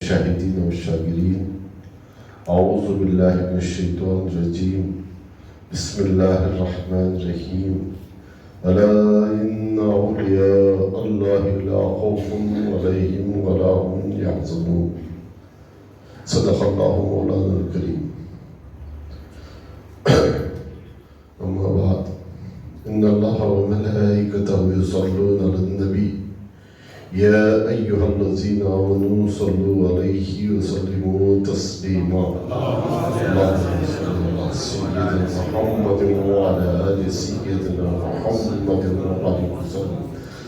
شاهدين والشاكرين. أعوذ بالله من الشيطان الرجيم. بسم الله الرحمن الرحيم. ألا إن أولياء الله لا خوف عليهم ولا هم يحزنون. صدق الله مولانا الكريم. أما بعد، إن الله وملائكته يصلون على النبي يا أيها الذين آمنوا صلوا عليه وسلموا تسليما. اللهم صل على سيدنا محمد وعلى آل سيدنا محمد وبارك وسلم.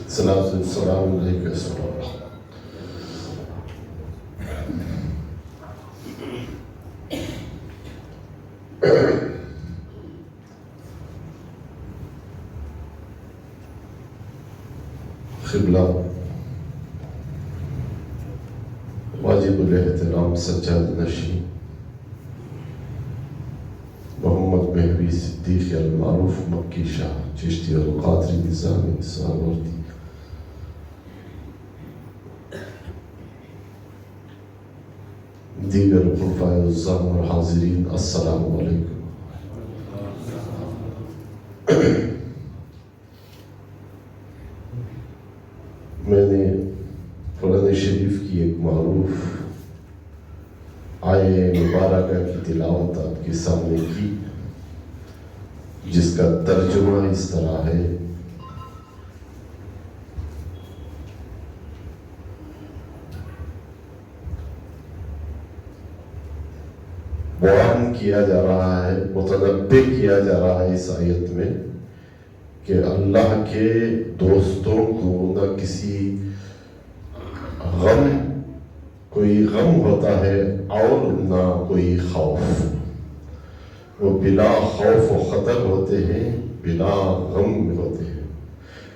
صلاة والسلام عليك يا رسول الله. قبلہ واجب الاحترام سجاد نشین محمد مہوی صدیق المعروف مکی شاہ چشتی القادری نظامی سہاوردی، دیگر خلفائے اعظام اور حاضرین، السلام علیکم۔ میں نے قرآن شریف کی ایک معروف آیہ مبارکہ کی تلاوت آپ کے سامنے کی، جس کا ترجمہ اس طرح ہے: بیان کیا جا رہا ہے، متنبع کیا جا رہا ہے اس آیت میں کہ اللہ کے دوستوں کو نہ کسی کوئی غم ہوتا ہے اور نہ کوئی خوف، وہ بلا خوف و خطر ہوتے ہیں، بلا غم ہوتے ہیں۔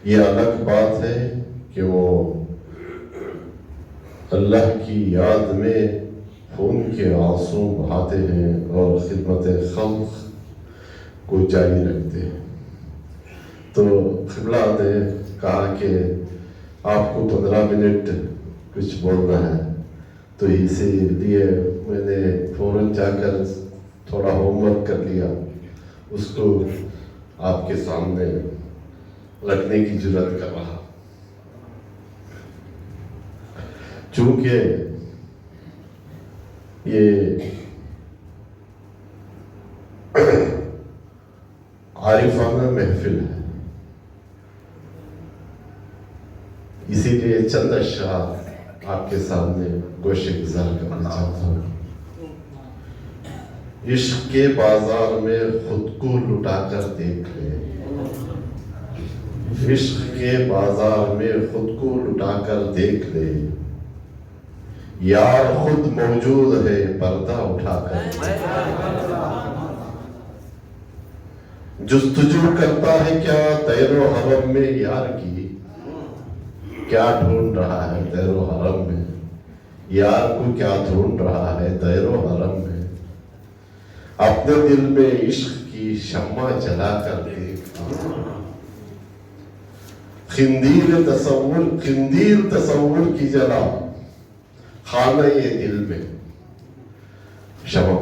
یہ الگ بات ہے کہ وہ اللہ کی یاد میں خون کے آنسو بہاتے ہیں اور خدمت خلق کو جاری رکھتے ہیں۔ تو قبلہ نے کہا کہ آپ کو 15 منٹ کچھ بولنا ہے، تو اسی لیے میں نے فوراً جا کر تھوڑا ہوم ورک کر لیا، اس کو آپ کے سامنے رکھنے کی جرات کر رہا۔ چونکہ یہ عارفانہ محفل ہے، اسی لیے چند اشعار آپ کے سامنے گوشے گزار کرنا چاہتا ہوں۔ عشق کے بازار میں خود کو لٹا کر دیکھ لے، عشق کے بازار میں خود کو لٹا کر دیکھ لے، یار خود موجود ہے پردہ اٹھا کر۔ جستجو کرتا ہے کیا دیر و حرم میں یار کی، کیا ڈھونڈ رہا ہے دیر و حرم میں، یار کو کیا ڈھونڈ رہا ہے دیر و حرم میں۔ اپنے دل میں عشق کی شمع جلا کر دیکھ، خندیر تصور کی جلا خانہ دل میں شمع،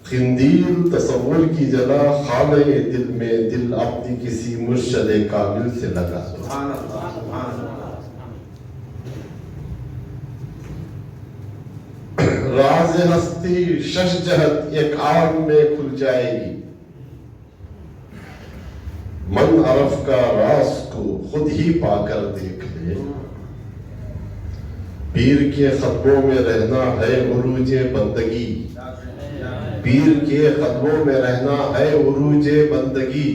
خندیر تصور کی جلا خانہ دل میں، دل اپنی کسی مرشد کامل سے لگا۔ سبحان اللہ، سبحان اللہ۔ راز ہستی شش جہت ایک آن میں کھل جائے گی، من عرف کا راز کو خود ہی پا کر دیکھ لے۔ پیر کے خطبوں میں رہنا ہے عروج بندگی، پیر کے خطبوں میں رہنا ہے عروج بندگی،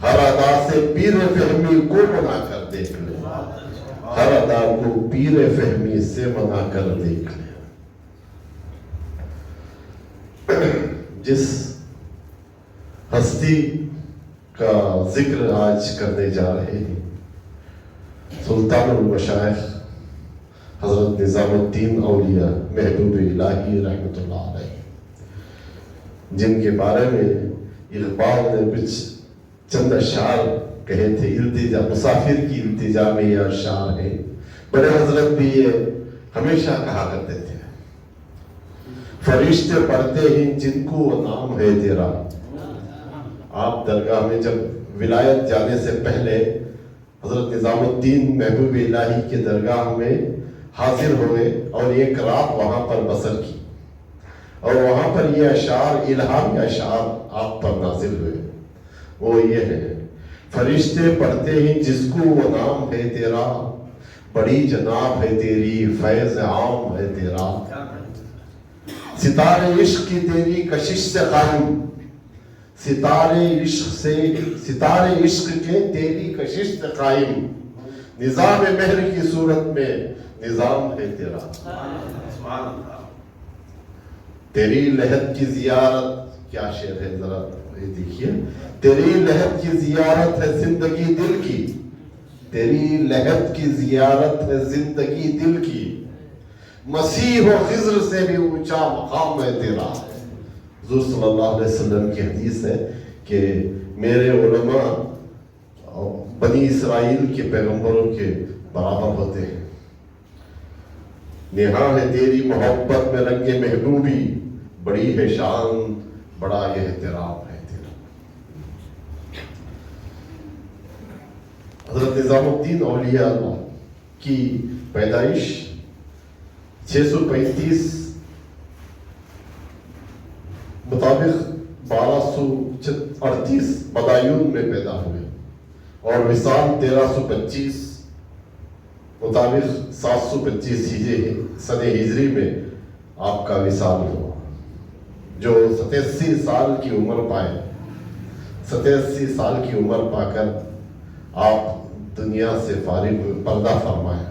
ہر ادا سے پیر فہمی کو منا کر دیکھ لے، ہر ادا کو پیر فہمی سے منا کر دیکھ لے۔ جس ہستی کا ذکر آج کرنے جا رہے ہیں، سلطان المشائخ حضرت نظام الدین اولیاء محبوب الہی رحمۃ اللہ علیہ، جن کے بارے میں اقبال نے کچھ چند اشعار کہے تھے، مسافر کی التجا میں یہ اشعار ہے۔ بڑے حضرت بھی یہ ہمیشہ کہا کرتے تھے فرشتے پڑھتے ہیں جن کو وہ نام ہے تیرا. آپ درگاہ میں جب ولایت جانے سے پہلے حضرت نظام الدین محبوب الہی کے درگاہ میں حاضر ہوئے اور ایک رات وہاں پر بسر کی اور وہاں پر یہ اشعار الہامی اشعار آپ پر نازل ہوئے. وہ یہ ہے فرشتے پڑھتے ہیں جس کو وہ نام ہے تیرا, بڑی جناب ہے تیری, فیض عام ہے تیرا, ستارے عشق کی تیری کشش سے قائم, ستارے عشق کے تیری کشش سے قائم, نظام مہر کی صورت میں نظام ہے تیرا. تیری لحد کی زیارت, کیا شعر ہے ذرا یہ دیکھیے, تیری لحد کی زیارت ہے زندگی دل کی, تیری لحد کی زیارت ہے زندگی دل کی, مسیح و خضر سے بھی اونچا مقام ہے تیرا. حضور صلی اللہ علیہ وسلم کی حدیث ہے کہ میرے علماء بنی اسرائیل کے پیغمبروں کے برابر ہوتے ہیں. نہاں ہے تیری محبت میں رنگ محبوبی, بڑی ہے شان بڑا یہ احترام ہے تیرا. حضرت نظام الدین اولیاء اللہ کی پیدائش 635 مطابق 1238 بدایون میں پیدا ہوئے اور وصال 1325 مطابق 725 سن ہجری میں آپ کا وصال ہوا, جو 87 سال کی عمر پائے. 87 سال کی عمر پا کر آپ دنیا سے فارغ پردہ فرمایا.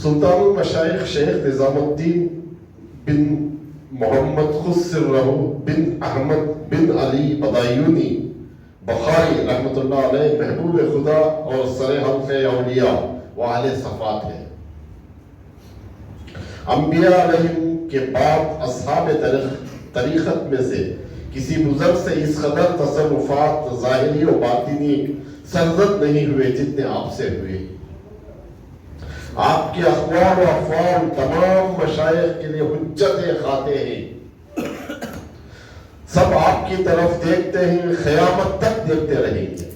سلطان المشائخ شیخ نظام الدین بن محمد خسرہ بن احمد بن علی بدایونی بخاری رحمۃ اللہ علیہ محبوب خدا اور سر حلف اولیاء و اہل صفات ہے. انبیاء علیہم کے بعد اصحاب طریقت میں سے کسی بزرگ سے اس قدر تصرفات ظاہری و باطنی سرزد نہیں ہوئے جتنے آپ سے ہوئے. آپ کے اقوال و افعال تمام مشائخ کے لیے حجت خاطے ہیں. سب آپ کی طرف دیکھتے ہیں, قیامت تک دیکھتے رہیں گے.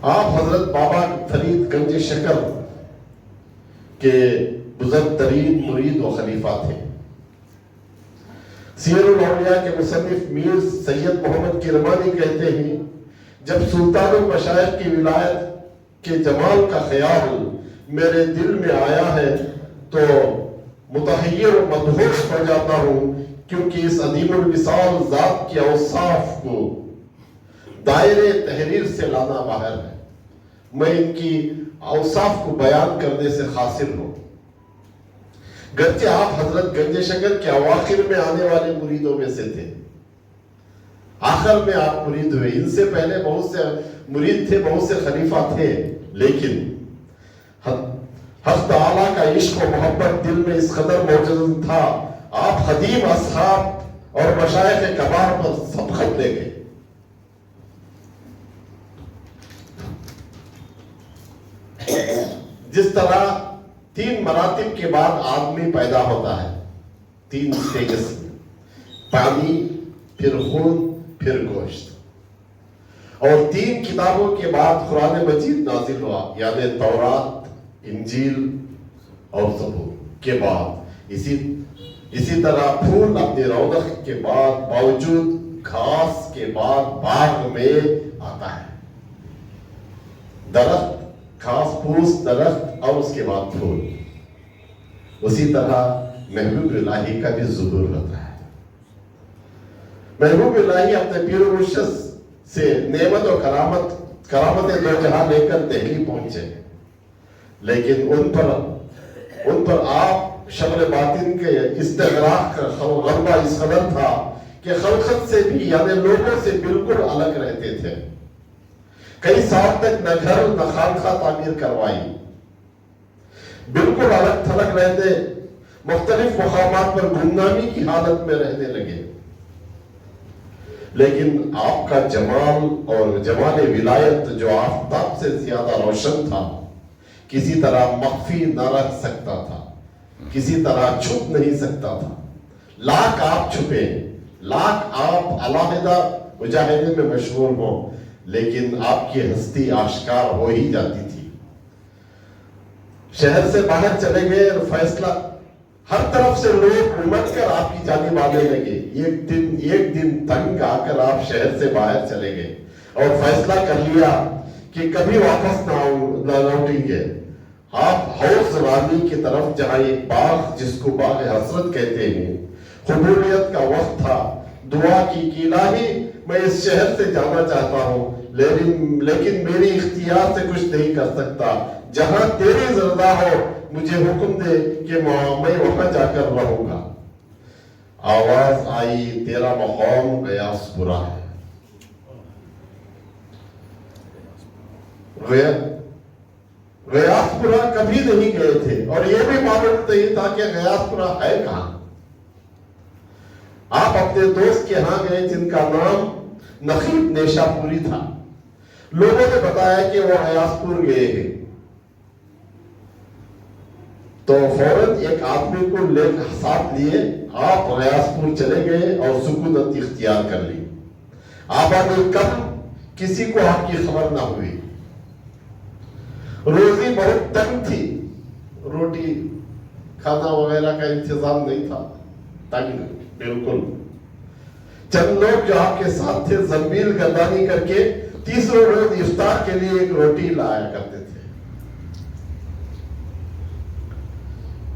آپ حضرت بابا فرید گنج شکر کے بزرگ ترین مرید و خلیفہ تھے. سیر الاولیاء کے مصنف میر سید محمد کرمانی کہتے ہیں جب سلطان المشائخ کی ولایت کے جمال کا خیال میرے دل میں آیا ہے تو متحیر و مدہوش ہو جاتا ہوں, کیونکہ اس عظیم الوصال ذات کے اوصاف کو دائرے تحریر سے لانا باہر ہے. میں ان کی اوصاف کو بیان کرنے سے قاصر ہوں. گرچہ آپ حضرت گنج شکر کے اواخر میں آنے والے مریدوں میں سے تھے, آخر میں آپ مرید ہوئے. ان سے پہلے بہت سے مرید تھے, بہت سے خلیفہ تھے, لیکن حق تعالیٰ کا عشق و محبت دل میں اس قدر موجود تھا, آپ قدیم اصحاب اور مشائخ کبار پر سبقت لے گئے. جس طرح 3 مراتب کے بعد آدمی پیدا ہوتا ہے, 3 سٹیجز, پانی, پھر خون, پھر گوشت, اور 3 کتابوں کے بعد قرآن مجید نازل ہوا, یعنی تورات, انجیل اور زبور کے بعد. اسی طرح پھول اپنی رونق کے بعد باوجود گھاس کے بعد باغ میں آتا ہے. درخت, گھاس پھوس درخت اور اس کے بعد پھول. اسی طرح محبوب الہی کا بھی ظہور ہوتا ہے. محبوب الہی اپنے پیر و مرشد سے نعمت و کرامت دو جہاں لے کر دہلی پہنچے, لیکن ان پر آپ شمل باطن کے استغراق کا غلبہ اس قدر تھا کہ خلقت سے بھی یعنی لوگوں سے بالکل الگ رہتے تھے. کئی سال تک نہ گھر نہ خانقاہ تعمیر کروائی, بالکل الگ تھلگ رہتے, مختلف مقامات پر گمنامی کی حالت میں رہنے لگے. لیکن آپ کا جمال اور جمال ولایت جو آفتاب سے زیادہ روشن تھا، کسی طرح مخفی نہ رہ سکتا تھا، کسی طرح چھپ نہیں سکتا تھا۔ لاکھ آپ چھپے، لاکھ آپ علیحدہ مجاہدے میں مشغول ہوں، لیکن آپ کی ہستی آشکار ہو ہی جاتی تھی۔ شہر سے باہر چلے گئے اور فیصلہ، ہر طرف سے لوگ امٹ کر آپ کی جانب آنے لگے۔ ایک دن تنگ آ کر آپ شہر سے باہر چلے گئے اور فیصلہ کر لیا کہ کبھی واپس نہ لوٹیں گے۔ آپ حوض رانی کی طرف، جہاں ایک باغ جس کو باغ حسرت کہتے ہیں، قبولیت کا وقت تھا، دعا کی کہ الہی میں اس شہر سے جانا چاہتا ہوں، لیکن میری اختیار سے کچھ نہیں کر سکتا، جہاں تیری رضا ہو مجھے حکم دے کہ میں وہاں جا کر رہوں گا۔ آواز آئی، تیرا مقام غیاث پورہ ہے۔ غیاث پورہ کبھی نہیں گئے تھے اور یہ بھی معلوم نہیں تھا کہ غیاث پورہ ہے کہاں۔ آپ اپنے دوست کے ہاں گئے جن کا نام نقیب نیشا پوری تھا۔ لوگوں نے بتایا کہ وہ غیاث پور گئے ہیں، تو فوراً ایک آدمی کو لے کر ساتھ لیے آپ غیاث پور چلے گئے اور سکونت اختیار کر لی۔ آبادی کم، کسی کو آپ کی خبر نہ ہوئی۔ روزی بہت تنگ تھی، روٹی کھانا وغیرہ کا انتظام نہیں تھا، تنگ بالکل۔ چند لوگ جو آپ کے ساتھ تھے زنبیل گردانی کر کے تیسرے روز افطار کے لیے ایک روٹی لایا کرتے تھے،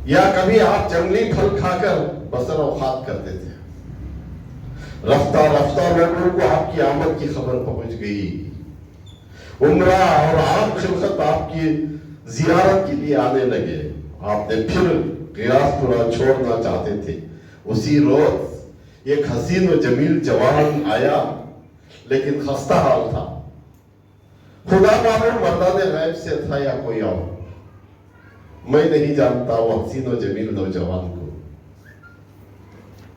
یا کبھی آپ جنگلی پھل کھا کر بسر اوقات کرتے تھے۔ رفتہ رفتہ لوگوں کو آپ کی آمد کی خبر پہنچ گئی۔ عمرہ اور عام خلقت آپ کی زیارت کے لیے آنے لگے۔ آپ نے پھر غیاث پورہ چھوڑنا چاہتے تھے۔ اسی روز ایک حسین و جمیل جوان آیا، لیکن خستہ حال تھا۔ خدا معلوم مردان غیب سے تھا یا کوئی اور، میں نہیں جانتا وہ حسین و جمیل نوجوان کو۔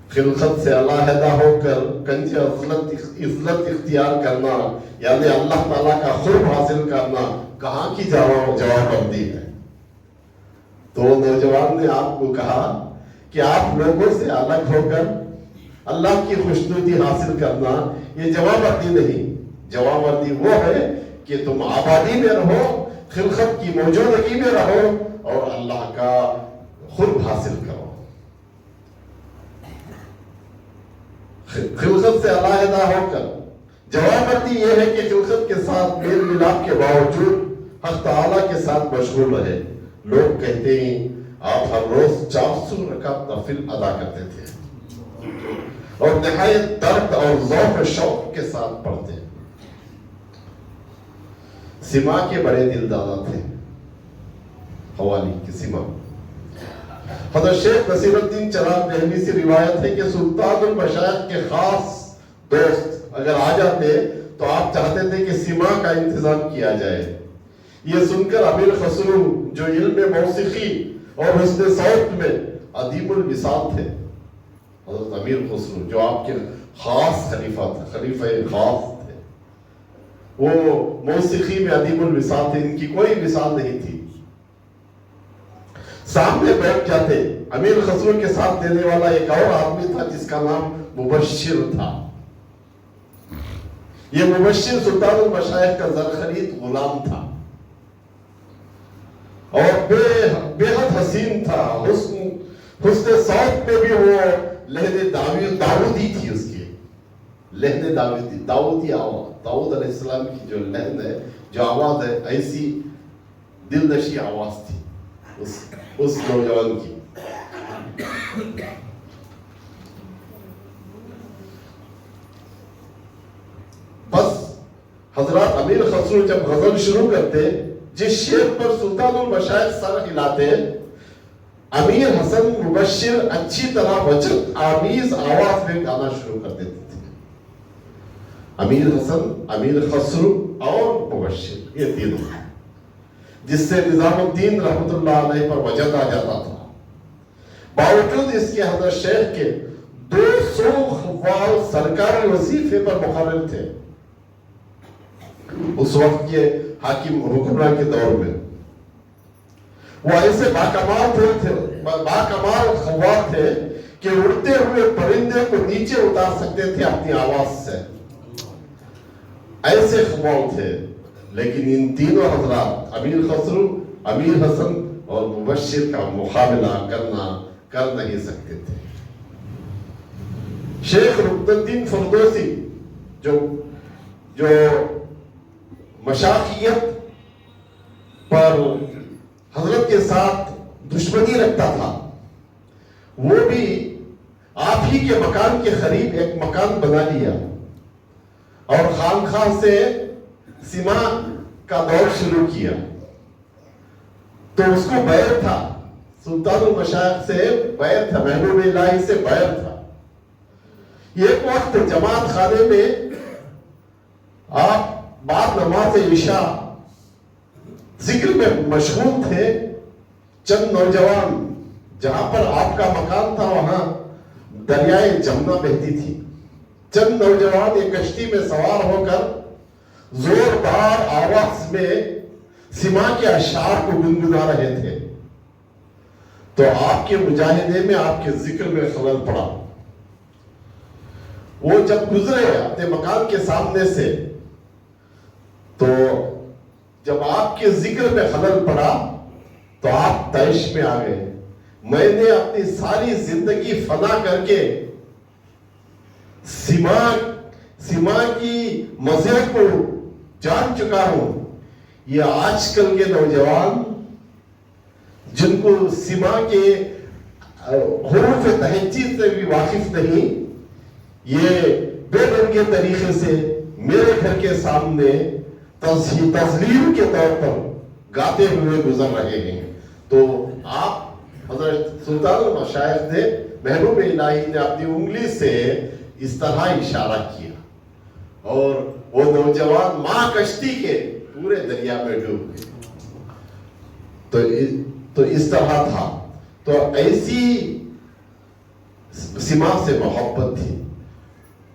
خلقت سے علیحدہ ہو کر کنج عزت اختیار کرنا، یعنی اللہ تعالیٰ کا قرب حاصل کرنا، کہاں کی جوابندی ہے؟ تو نوجوان نے آپ کو کہا کہ آپ لوگوں سے الگ ہو کر اللہ کی خوشنودی حاصل کرنا یہ جوابندی نہیں، جوابندی وہ ہے کہ تم آبادی میں رہو، خلقت کی موجودگی میں رہو اور اللہ کا قرب حاصل کرو۔ خلقت سے علیحدہ ہو کر جوابندی یہ ہے کہ خلقت کے ساتھ میل ملاپ کے باوجود حق تعالیٰ کے ساتھ مشغول رہے۔ لوگ کہتے ہیں آپ ہر روز 400 رکعت نفل ادا کرتے تھے اور نہایت درد اور ذوق و شوق کے ساتھ پڑھتے۔ سما کے بڑے دلدادہ تھے، حوالی کی سما۔ حضرت شیخ نصیر الدین چراغ دہلوی سے روایت ہے کہ سلطان المشائخ کے خاص دوست اگر آ جاتے تو آپ چاہتے تھے کہ سما کا انتظام کیا جائے۔ یہ سن کر امیر خسرو جو علم موسیقی اور حسن صوت میں عدیم المثال تھے، حضرت امیر خسرو جو آپ کے خاص خلیفہ تھے، خلیفہ خاص تھے، وہ موسیقی میں عدیم المثال تھے، ان کی کوئی مثال نہیں تھی۔ سامنے بیٹھ جاتے۔ امیر خسرو کے ساتھ دینے والا ایک اور آدمی تھا جس کا نام مبشر تھا۔ یہ مبشر سلطان المشائخ کا زرخرید غلام تھا اور بے حد حسین تھا۔ حسن صوت پہ بھی وہ لہن داؤدی تھی، اس کی لہن داؤدی آواز، داؤد علیہ السلام کی جو لہن ہے، جو آواز ہے، ایسی دلنشی آواز تھی اس نوجوان کی۔ بس حضرات امیر خسرو جب غزل شروع کرتے، جس شعر پر سلطان المشائخ سر ہلاتے، امیر حسن مبشر اچھی طرح وجد آمیز آواز میں گانا شروع کر دیتے تھے۔ امیر حسن، امیر خسرو اور مبشر، یہ تینوں، جس سے نظام الدین رحمت اللہ علیہ پر وجد آ جاتا تھا۔ باوجود اس کے حضرت شیخ کے 200 100 قوال سرکاری وظیفے پر مقرر تھے اس وقت کے حاکم حکمران کے دور میں. وہ ایسے باکمال قوال تھے کہ اڑتے ہوئے پرندے کو نیچے اتار سکتے تھے اپنی آواز سے. ایسے قوال تھے. لیکن ان تینوں حضرات امیر خسرو، امیر حسن اور مبشر کا مقابلہ کر نہیں سکتے تھے. شیخ رکن الدین فردوسی جو مشائخیت پر حضرت کے ساتھ دشمنی رکھتا تھا، وہ بھی آپ ہی کے مکان کے قریب ایک مکان بنا لیا اور خانقاہ سے سما کا دور شروع کیا. تو اس کو بیر تھا، سلطان المشائخ سے بیر تھا، محبوب الہی سے بیر تھا. ایک وقت جماعت خانے میں آپ بعد نماز عشاء ذکر میں مشغول تھے. چند نوجوان، جہاں پر آپ کا مکان تھا وہاں دریائے جمنا بہتی تھی. چند نوجوان ایک کشتی میں سوار ہو کر زوردار آواز میں سما کے اشعار کو گنگنا رہے تھے. تو آپ کے مجاہدے میں، آپ کے ذکر میں خلل پڑا. وہ جب گزرے اپنے مکان کے سامنے سے، تو جب آپ کے ذکر میں خلل پڑا تو آپ طیش میں آ گئے. میں نے اپنی ساری زندگی فنا کر کے سما کی مزے کو جان چکا ہوں. یہ آج کل کے نوجوان جن کو سما کے حروف تہجی سے بھی واقف نہیں، یہ بے رنگے طریقے سے میرے گھر کے سامنے تسلیم کے طور پر گاتے ہوئے گزر رہے ہیں. تو آپ حضرت سلطان المشائخ نے، محبوب الہی نے اپنی انگلی سے اس طرح اشارہ کیا اور وہ نوجوان ماں کشتی کے پورے دریا میں ڈوب گئے. تو اس طرح تھا. تو ایسی سما سے محبت تھی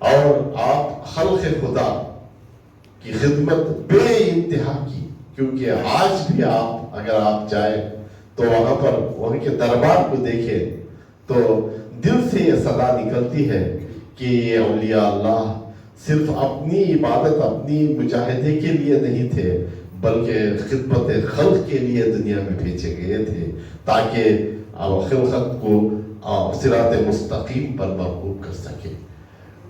اور آپ خلق خدا کی خدمت بے انتہا کی. کیونکہ آج بھی آپ اگر آپ جائیں تو وہاں پر وہاں کے دربار کو دیکھیں تو دل سے یہ صدا نکلتی ہے کہ یہ اولیاء اللہ صرف اپنی عبادت، اپنی مجاہدے کے لیے نہیں تھے، بلکہ خدمت خلق کے لیے دنیا میں بھیجے گئے تھے تاکہ خلقت کو صراط مستقیم پر مرغوب کر سکے.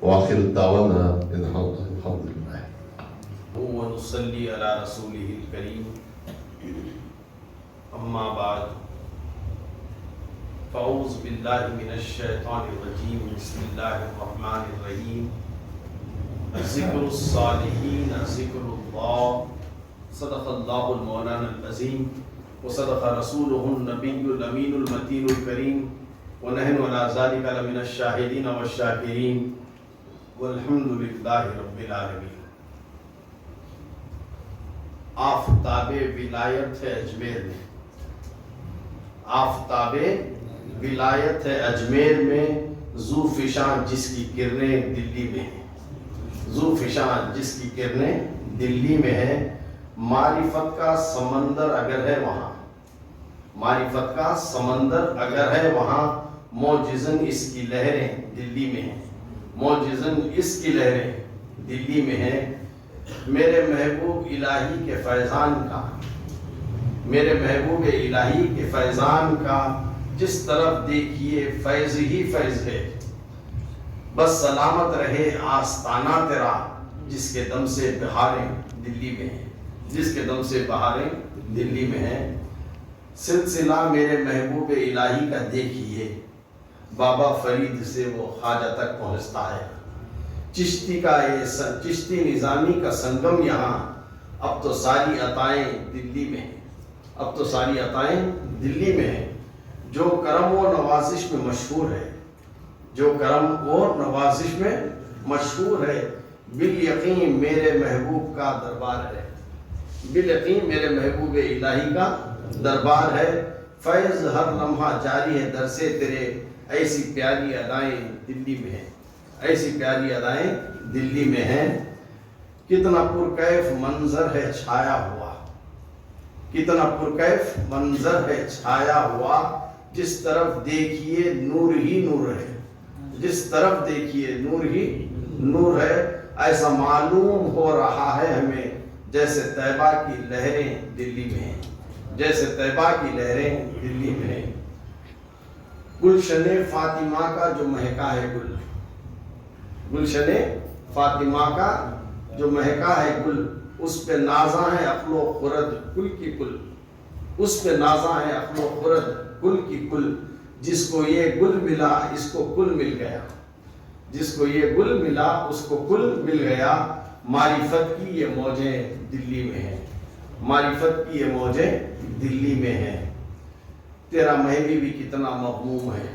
وآخر دعوانا الحمد للہ. ونصلي على رسوله الكريم. اما بعد فاعوذ باللہ من الشیطان الرجیم. بسم اللہ الرحمن الرحیم. ذکر الصالحین ذکر اللہ. صدق اللہ المولانا العظیم وصدق رسولہ النبی الامین المتین الکریم ونحن علی ذلک لمن الشاہدین والشاکرین والحمد للہ رب العالمین. آفتاب ولایت ہے اجمیر میں، آفتاب ولایت ہے اجمیر میں، ذو فشاں جس کی کرنیں دلی میں ہیں، ذو فشاں جس کی کرنیں دلی میں ہیں. معرفت کا سمندر اگر ہے وہاں، معرفت کا سمندر اگر ہے وہاں، معجزن اس کی لہریں دلی میں ہیں، معجزن اس کی لہریں دلی میں ہیں. میرے محبوب الہی کے فیضان کا، میرے محبوب الہی کے فیضان کا جس طرف دیکھیے فیض ہی فیض ہے. بس سلامت رہے آستانہ تیرا، جس کے دم سے بہاریں دلی میں ہیں، جس کے دم سے بہاریں دلی میں ہیں. سلسلہ میرے محبوب الہی کا دیکھیے، بابا فرید سے وہ خواجہ تک پہنچتا ہے. چشتی کا یہ چشتی نظامی کا سنگم یہاں. اب تو ساری عطائیں دلی میں ہیں، اب تو ساری عطائیں دلی میں ہیں. جو کرم و نوازش میں مشہور ہے، جو کرم و نوازش میں مشہور ہے، بالیقین میرے محبوب کا دربار ہے، بالیقین میرے محبوب الہی کا دربار ہے. فیض ہر لمحہ جاری ہے در سے تیرے، ایسی پیاری ادائیں دلی میں ہیں. ایسی پیاری ادائیں دلی میں ہیں. کتنا پرکیف منظر ہے چھایا ہوا, کتنا پرکیف منظر ہے چھایا ہوا, جس طرف دیکھیے نور ہی نور ہے, جس طرف دیکھیے نور ہی نور ہے. ایسا معلوم ہو رہا ہے ہمیں جیسے طیبہ کی لہریں دلی میں ہیں, جیسے طیبہ کی لہریں دلی میں ہیں. گلشن فاطمہ کا جو مہکا ہے گل, گلشن فاطمہ کا جو مہکا ہے گل, اس پہ نازاں ہے عقل و خرد کل کی کل, اس پہ نازاں ہے عقل و خرد کل کی کل. جس کو یہ گل ملا اس کو کل مل گیا, جس کو یہ گل ملا اس کو کل مل گیا. معرفت کی یہ موجیں دلی میں ہیں, معرفت کی یہ موجیں دلی میں ہیں. تیرا مہوی بھی کتنا مغموم ہے,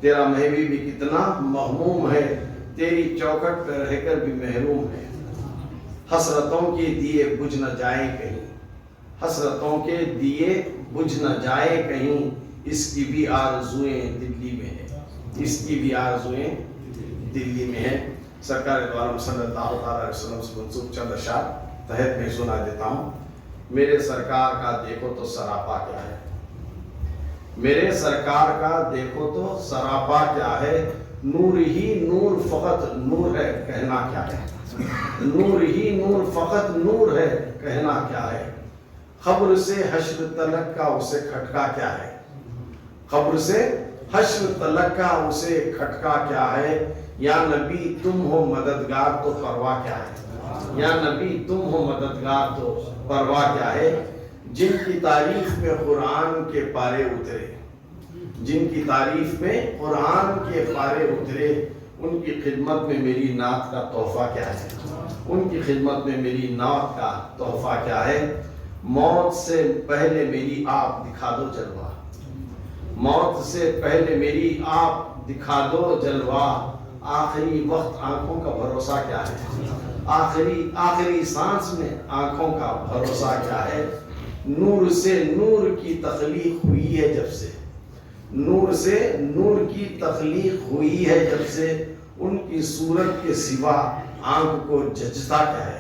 تیرا مہوی بھی کتنا مغموم ہے, تیری چوکھٹ پہ رہ کر بھی محروم ہے. حسرتوں کے دیے بجھ نہ جائیں کہیں, حسرتوں کے دیے بجھ نہ جائیں کہیں, اس کی بھی آرزوئیں دلی میں ہیں, اس کی بھی آرزوئیں دلی میں ہیں. سرکار دو عالم صلی اللہ علیہ وسلم سے منسوب چند اشعار تحت میں سنا دیتا ہوں. میرے سرکار کا دیکھو تو سراپا کیا ہے, میرے سرکار کا دیکھو تو سراپا کیا ہے, نور ہی نور فقط نور ہے کہنا کیا ہے, نور ہی نور فقط نور ہے کہنا کیا ہے. خبر سے حشر تلک کا اسے کھٹکا کیا ہے, خبر سے حشر تلک کا اسے کھٹکا کیا ہے. یا نبی تم ہو مددگار تو پرواہ کیا ہے, یا نبی تم ہو مددگار تو پرواہ کیا ہے. جن کی تعریف میں قرآن کے پارے اترے, جن کی تعریف میں قرآن کے پارے اترے, ان کی خدمت میں میری نعت کا تحفہ کیا ہے, ان کی خدمت میں میری نعت کا تحفہ کیا ہے. موت سے پہلے میری آپ دکھا دو جلوہ, موت سے پہلے میری آپ دکھا دو جلوہ. آخری وقت آنکھوں کا بھروسہ کیا ہے, آخری سانس میں آنکھوں کا بھروسہ کیا ہے. نور سے نور کی تخلیق ہوئی ہے جب سے, نور سے نور کی تخلیق ہوئی ہے جب سے, ان کی صورت کے سوا آنکھ کو ججتا کیا ہے,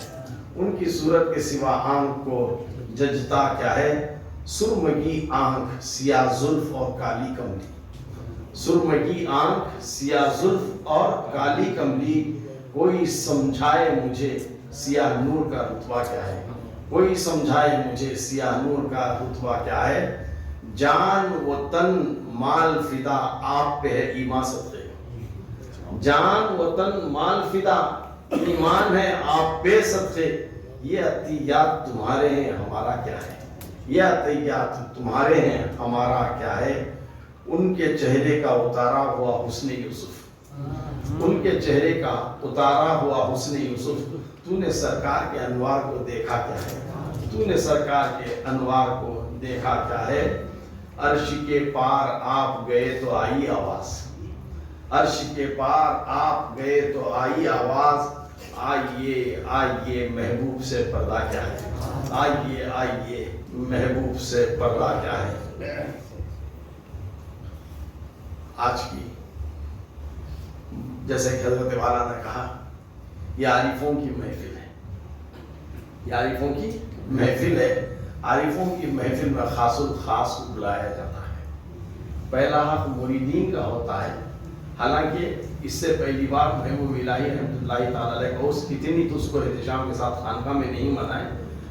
ان کی صورت کے سوا آنکھ کو ججتا کیا ہے. سرمگی آنکھ سیاہ زلف اور کالی کملی, سرمگی آنکھ سیاہ زلف اور کالی کملی. کوئی سمجھائے مجھے سیاہ نور کا رتبہ کیا ہے, کوئی سمجھائے مجھے سیاہ نور کا رتبہ کیا ہے. جان و تن مال فدا آپ پہ ہے ایمان صدقے, جان و تن مال فدا ایمان ہے آپ پہ صدقے. یہ عطیات تمہارے ہیں ہمارا کیا ہے, یہ عطیات تمہارے ہیں ہمارا کیا ہے. ان کے چہرے کا اتارا ہوا حسن یوسف, ان کے چہرے کا اتارا ہوا حسن یوسف. تو نے سرکار کے انوار کو دیکھا کیا ہے, تو نے سرکار کے انوار کو دیکھا کیا ہے. عرش کے پار آپ گئے تو آئی آواز, عرش کے پار آپ گئے تو آئی آواز. آئیے آئیے محبوب سے پردہ کیا ہے, آئیے آئیے محبوب سے پردہ کیا ہے. آج کی جیسے کہ حضرت والا نے کہا یہ عارفوں کی محفل ہے, یہ عارفوں کی محفل ہے. عارفوں کی محفل میں خاص الخاص کو بلایا جاتا ہے. پہلا حق مریدین کا ہوتا ہے. حالانکہ اس سے پہلی بار محبوب الہی رحمۃ اللہ تعالیٰ علیہ کو اتنی تو اس کو احتشام کے ساتھ خانقاہ میں نہیں منائے,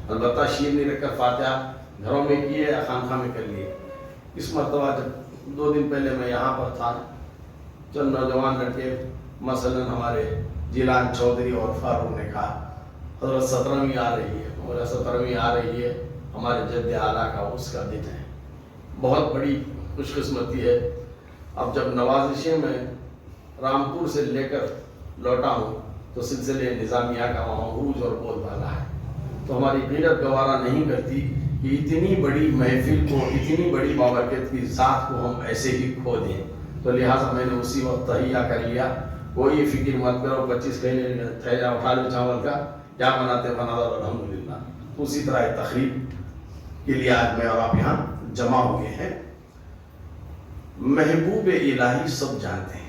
البتہ شیر نہیں رکھ کر فاتحہ گھروں میں کیے یا خانقاہ میں کر لیے. اس مرتبہ جب 2 دن پہلے میں یہاں پر تھا, چند نوجوان لڑکے مثلاً ہمارے جیلان چودھری اور فاروق نے کہا حضرت 17ویں آ رہی ہے, اور 17ویں آ رہی ہے, ہمارے جد اعلیٰ کا اس کا دن ہے, بہت بڑی خوش قسمتی ہے. اب جب نوازشیں میں رامپور سے لے کر لوٹا ہوں تو سلسلے نظامیہ کا وہاں عروج اور بول بالا ہے, تو ہماری غیرت گوارا نہیں کرتی کہ اتنی بڑی محفل کو, اتنی بڑی بابرکت کی ذات کو ہم ایسے ہی کھو دیں. تو لہٰذا میں نے اسی وقت تہیہ کر لیا, کوئی فکر مت کرو, 25 کھیلے تھیلا اٹھا لو چاول کا, کیا بناتے بنا دو الحمدللہ. اسی طرح تقریب کے لیے آج میں اور آپ یہاں جمع ہوئے ہیں. محبوب الہی سب جانتے ہیں,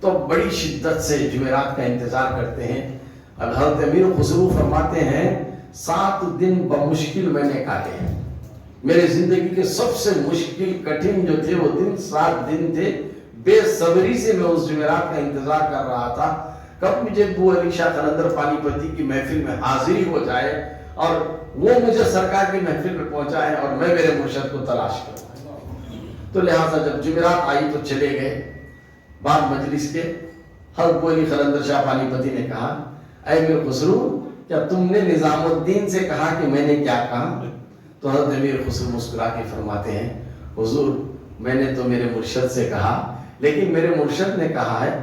تو بڑی شدت سے جمعرات کا انتظار کرتے ہیں. حضرت امیر خسرو فرماتے ہیں 7 دن بمشکل میں نے کاٹے ہیں. میرے زندگی کے سب سے مشکل کٹھن جو تھے وہ دن 7 دن تھے. بے صبری سے میں اس جمعرات کا انتظار کر رہا تھا کب مجھے ابو علی شاہ قلندر پانی پتی کی محفل میں حاضری ہو جائے اور وہ مجھے سرکار کی محفل میں پہنچائے اور میں میرے مرشد کو تلاش کروں. تو لہٰذا جب جمعرات آئی تو چلے گئے. بعد مجلس کے حضرت ابو علی قلندر شاہ پانی پتی نے کہا اے امیر خسرو کیا تم نے نظام الدین سے کہا کہ میں نے کیا کہا؟ تو حضرت امیر خسرو مسکرا کے فرماتے ہیں حضور میں نے تو میرے مرشد سے کہا لیکن میرے مرشد نے کہا ہے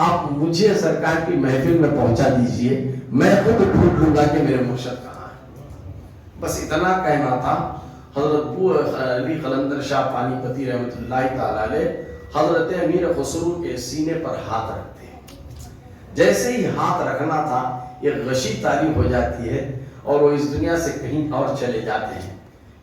آپ مجھے سرکار کی محفل میں پہنچا دیجئے میں خود ڈھونڈ لوں گا کہ میرے مرشد کہاں ہے. بس اتنا کہنا تھا. حضرت ابو علی قلندر شاہ پانی پتی رحمۃ اللہ تعالی علیہ حضرت امیر خسرو کے سینے پر ہاتھ رکھتے ہیں. جیسے ہی ہاتھ رکھنا تھا یہ غشی تعلیم ہو جاتی ہے اور وہ اس دنیا سے کہیں اور چلے جاتے ہیں.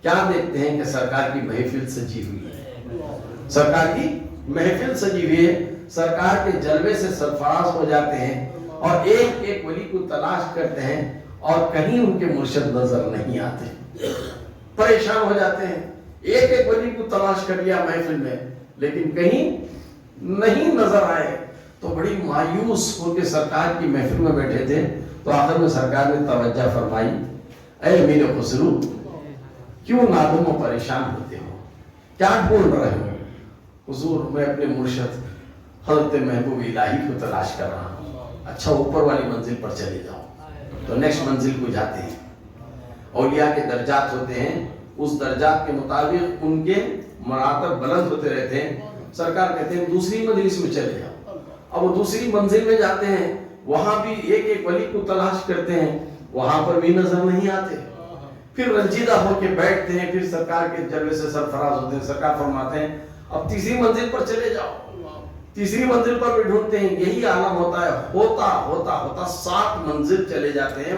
کیا دیکھتے ہیں کہ سرکار کی محفل سجی ہوئی ہے. سرکار کی محفل سجی ہوئی ہے. سرکار کے جلوے سے سرفراز ہو جاتے ہیں اور ایک ایک ولی کو تلاش کرتے ہیں اور کہیں ان کے مرشد نظر نہیں آتے. پریشان ہو جاتے ہیں. ایک ایک ولی کو تلاش کر لیا محفل میں لیکن کہیں نہیں نظر آئے. تو بڑی مایوس ہو کے سرکار کی محفل میں بیٹھے تھے. تو آخر میں سرکار نے توجہ فرمائی اے امیر خسرو کیوں نادم و پریشان ہوتے ہو کیا ڈھونڈ رہے ہو؟ حضور میں اپنے مرشد حضرت محبوب الہی کو تلاش کر رہا ہوں. اچھا اوپر والی منزل پر چلے جاؤ. تو نیکسٹ منزل کو جاتے ہیں. اولیاء کے درجات ہوتے ہیں اس درجات کے مطابق ان کے مراتب بلند ہوتے رہتے ہیں. سرکار کہتے ہیں دوسری مجلس میں چلے جاؤ. اب وہ دوسری منزل میں جاتے ہیں وہاں بھی ایک ایک ولی کو تلاش کرتے ہیں وہاں پر بھی نظر نہیں آتے. پھر رنجیدہ ہو کے بیٹھتے ہیں. پھر سرکار کے جلوے سے سرفراز ہوتے ہیں. سرکار فرماتے ہیں اب تیسری منزل پر چلے جاؤ. تیسری منزل پر بھی ڈھونڈتے ہیں. یہی عالم ہوتا ہے. ہوتا ہوتا ہوتا 7 منزل چلے جاتے ہیں.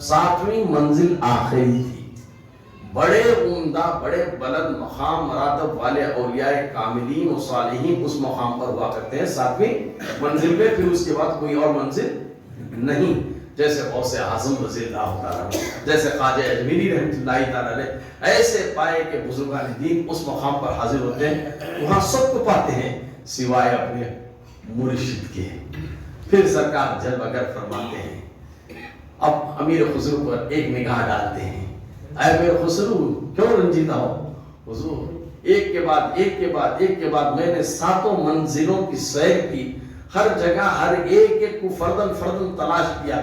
7ویں منزل آخری تھی. بڑے عمدہ بڑے بلند مقام مراتب والے اولیاء کاملین و صالحین اس مقام پر ہوا کرتے ہیں 7ویں منزل پہ. پھر اس کے بعد کوئی اور منزل نہیں. جیسے غوث اعظم رضی اللہ تعالیٰ جیسے خواجہ اجمیری رحمۃ اللہ تعالیٰ علیہ ایسے پائے کہ بزرگان دین اس مقام پر حاضر ہوتے ہیں. وہاں سب کو پاتے ہیں سوائے اپنے مرشد کے. پھر سرکار جلوہ گر فرماتے ہیں. اب امیر خسرو پر ایک نگاہ ڈالتے ہیں. اے امیر خسرو کیوں رنجیدہ ہو؟ حضور ایک کے بعد ایک کے بعد ایک کے بعد میں نے 7 منزلوں کی سیر کی. ہر جگہ ہر ایک ایک کو فردن فردن تلاش کیا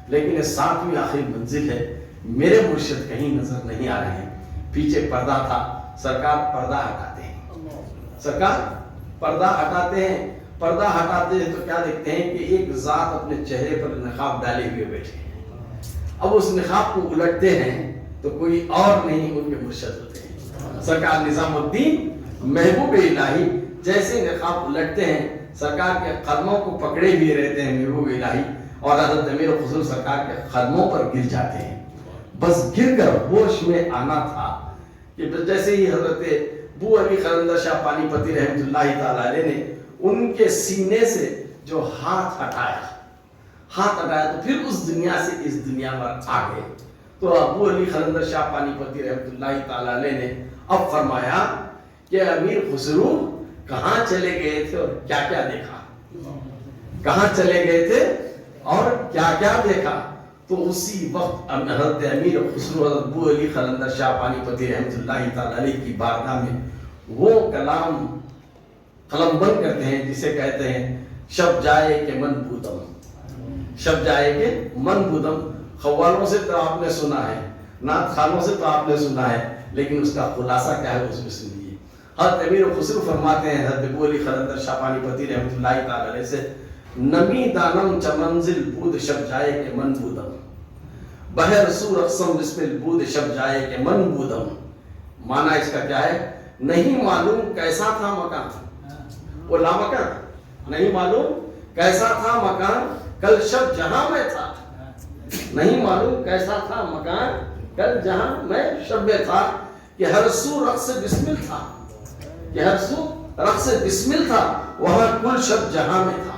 لیکن یہ 7ویں آخری منزل ہے. میرے مرشد کہیں نظر نہیں آ رہے ہیں. پیچھے پردہ تھا. سرکار پردہ ہٹاتے ہیں. سرکار پردہ ہٹاتے ہیں. پردہ ہٹاتے ہیں تو کیا دیکھتے ہیں کہ ایک ذات اپنے چہرے پر نقاب ڈالے ہوئے بیٹھے ہیں. اب اس نقاب کو الٹتے ہیں تو کوئی اور نہیں ان کے مرشد ہوتے ہیں. سرکار نظام الدین محبوب الہی جیسے نقاب الٹتے ہیں سرکار کے قدموں کو پکڑے ہوئے رہتے ہیں محبوب الہی اور حضرت امیر خسرو سرکار کے قدموں پر گر جاتے ہیں. بس گر کر ہوش میں آنا تھا کہ جیسے ہی حضرت ابو علی قلندر شاہ پانی پتی رحمۃ اللہ تعالی علیہ نے ان کے سینے سے جو ہاتھ ہٹایا تو پھر اس دنیا سے اس دنیا پر آ گئے. تو ابو علی قلندر شاہ پانی پتی رحمۃ اللہ تعالی علیہ نے اب فرمایا کہ امیر خسرو کہاں چلے گئے تھے اور کیا کیا دیکھا؟ کہاں چلے گئے تھے اور کیا کیا دیکھا؟ تو اسی وقت حضرت امیر خسرو حضرت ابو علی قلندر شاہ پانی پتی رحمۃ اللہ تعالی علیہ کی بارگاہ میں وہ کلام قلم بند کرتے ہیں جسے کہتے ہیں شب جائے کہ من بودم. شب جائے کہ من بودم. قوالوں سے تو آپ نے سنا ہے, نعت خانوں سے تو آپ نے سنا ہے, لیکن اس کا خلاصہ کیا ہے اس میں سنیے. حضرت امیر خسرو فرماتے ہیں حضرت ابو علی قلندر شاہ پانی پتی رحمۃ اللہ تعالی علیہ سے نمی دانم چمنزل بود شب جائے کہ من بودم بہر سور اقسم بسمل بود شب جائے کہ من بودم. معنی اس کا کیا ہے؟ نہیں معلوم کیسا تھا مکان, وہ لامکان نہیں معلوم کیسا تھا مکان کل شب جہاں میں تھا. نہیں معلوم کیسا تھا مکان کل جہاں میں شب میں تھا کہ ہر سو رقص بسمل تھا, کہ ہر سو رقص بسمل تھا وہاں کل شب جہاں میں تھا.